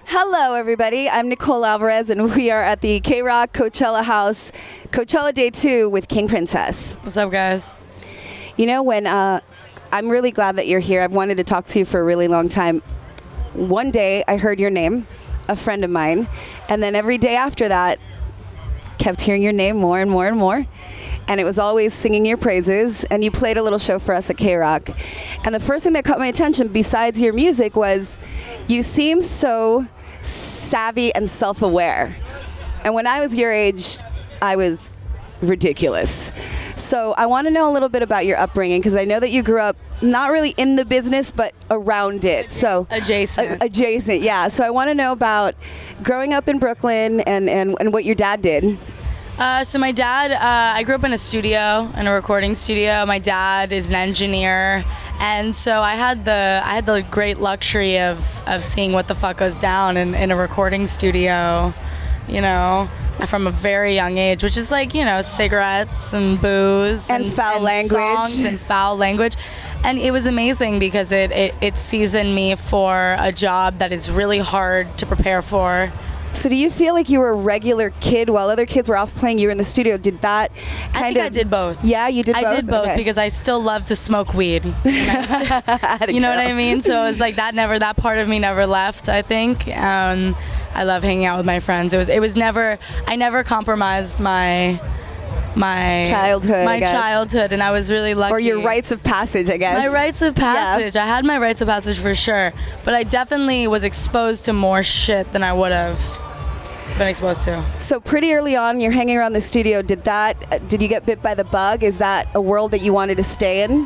Hello, everybody. I'm Nicole Alvarez, and we are at the KROQ Coachella House, Coachella Day 2 with King Princess. What's up, guys? You know, when I'm really glad that you're here. I've wanted to talk to you for a really long time. One day, I heard your name, a friend of mine, and then every day after that, kept hearing your name more and more and more. And it was always singing your praises, and you played a little show for us at KROQ. And the first thing that caught my attention, besides your music, was you seemed so savvy and self-aware. And when I was your age, I was ridiculous. So I want to know a little bit about your upbringing, because I know that you grew up not really in the business, but around it. So Adjacent. Adjacent, yeah. So I want to know about growing up in Brooklyn and what your dad did. So my dad, I grew up in a recording studio. My dad is an engineer, and so I had the great luxury of seeing what the fuck goes down in a recording studio, you know, from a very young age, which is like, you know, cigarettes and booze and foul language. Songs and foul language. And it was amazing because it seasoned me for a job that is really hard to prepare for. So do you feel like you were a regular kid while other kids were off playing? You were in the studio. Did that I did both. Yeah, you did both? I did both, okay. Because I still love to smoke weed. You know what I mean? So it was like that part of me never left, I think. I love hanging out with my friends. I never compromised my childhood, and I was really lucky. Or your rites of passage, I guess. My rites of passage. Yeah. I had my rites of passage for sure, but I definitely was exposed to more shit than I would have been exposed to. So pretty early on, you're hanging around the studio. Did you get bit by the bug? Is that a world that you wanted to stay in?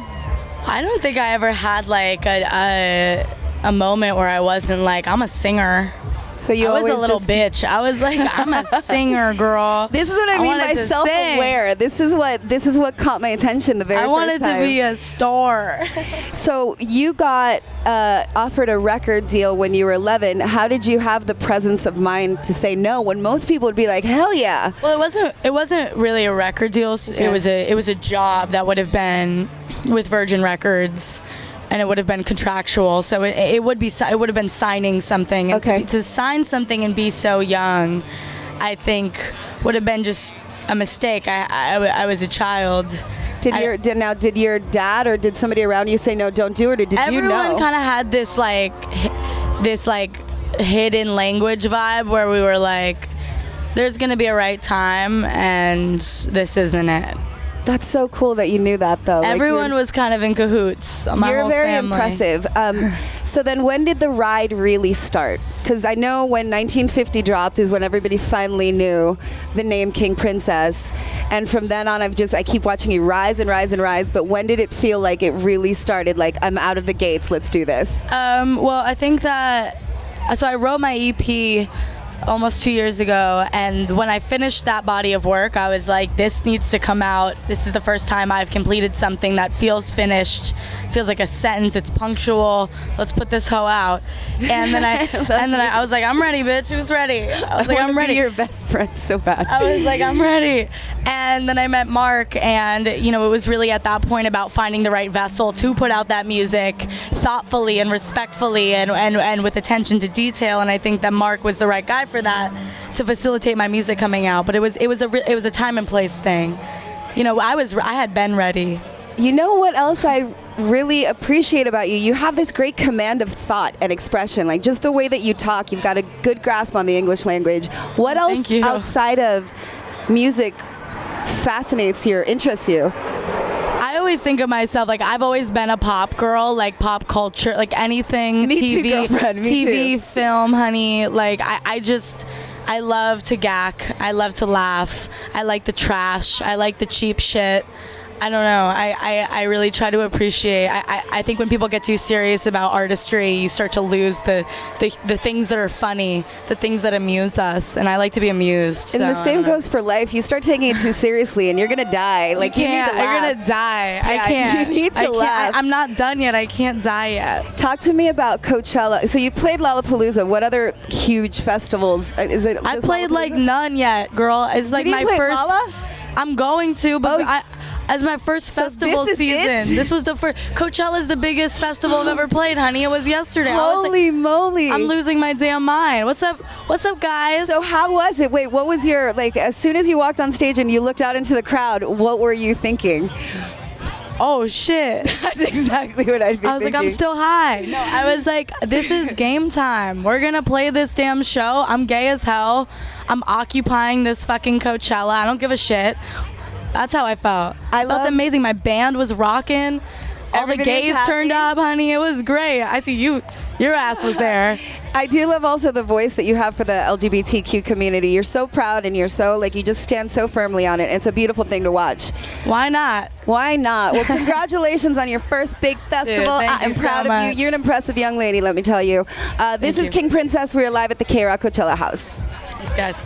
I don't think I ever had like a moment where I wasn't like, I'm a singer. So I was a little bitch. I was like, I'm a singer, girl. This is what I mean by self-aware. This is what caught my attention the very first time. I wanted to be a star. So you got offered a record deal when you were 11. How did you have the presence of mind to say no when most people would be like, hell yeah? Well, it wasn't really a record deal. Okay. It was a job that would have been with Virgin Records. And it would have been contractual, so it would have been signing something. And okay. To sign something and be so young, I think would have been just a mistake. I was a child. Did your dad or did somebody around you say no, don't do it, or did you know? Everyone kind of had this hidden language vibe where we were like, there's gonna be a right time, and this isn't it. That's so cool that you knew that, though. Everyone was kind of in cahoots. You're very impressive. So then when did the ride really start? Because I know when 1950 dropped is when everybody finally knew the name King Princess. And from then on, I keep watching you rise and rise and rise. But when did it feel like it really started? Like, I'm out of the gates, let's do this. Well, I think that, so I wrote my EP almost 2 years ago, and when I finished that body of work, I was like, this needs to come out. This is the first time I've completed something that feels finished, feels like a sentence, it's punctual. Let's put this hoe out. And then I was like, I'm ready, bitch. Who's ready? I was like, I'm ready. Be your best friend so bad. I was like, I'm ready. And then I met Mark, and you know, it was really at that point about finding the right vessel to put out that music thoughtfully and respectfully and with attention to detail. And I think that Mark was the right guy for that, to facilitate my music coming out. But it was a time and place thing. You know, I had been ready. You know what else I really appreciate about you? You have this great command of thought and expression. Like, just the way that you talk, you've got a good grasp on the English language. What else outside of music fascinates you or interests you? I always think of myself like I've always been a pop girl, like pop culture, like anything. Me TV, too, girlfriend. Me TV, too. Film, honey. Like I love to gawk. I love to laugh. I like the trash. I like the cheap shit. I don't know. I really try to appreciate. I think when people get too serious about artistry, you start to lose the things that are funny, the things that amuse us, and I like to be amused. And the same goes for life. You start taking it too seriously, and you're gonna die. Like, you need to laugh. You're gonna die. Yeah, I can't. You need to laugh. I'm not done yet. I can't die yet. Talk to me about Coachella. So you played Lollapalooza. What other huge festivals? Is it? I played like none yet, girl. It's like Did you my play first. Lolla? I'm going to, but As my first festival this is season. it? This was the first. Coachella's the biggest festival I've ever played, honey. It was yesterday. Holy moly. I'm losing my damn mind. What's up? What's up, guys? So how was it? Wait, what was your, like, as soon as you walked on stage and you looked out into the crowd, what were you thinking? Oh shit. That's exactly what I'd be I was thinking. like, I'm still high. No, I was like, this is game time. We're gonna play this damn show. I'm gay as hell. I'm occupying this fucking Coachella. I don't give a shit. That's how I felt. I felt amazing. My band was rocking. All the Everybody was gays happy. turned up, honey. It was great. I see you. Your ass was there. I do love also the voice that you have for the LGBTQ community. You're so proud and you're so, like, you just stand so firmly on it. It's a beautiful thing to watch. Why not? Why not? Well, congratulations on your first big festival. Dude, thank I'm you proud so of you. much. You're an impressive young lady, let me tell you. This is you. King Princess. We are live at the KROQ Coachella House. Thanks, guys.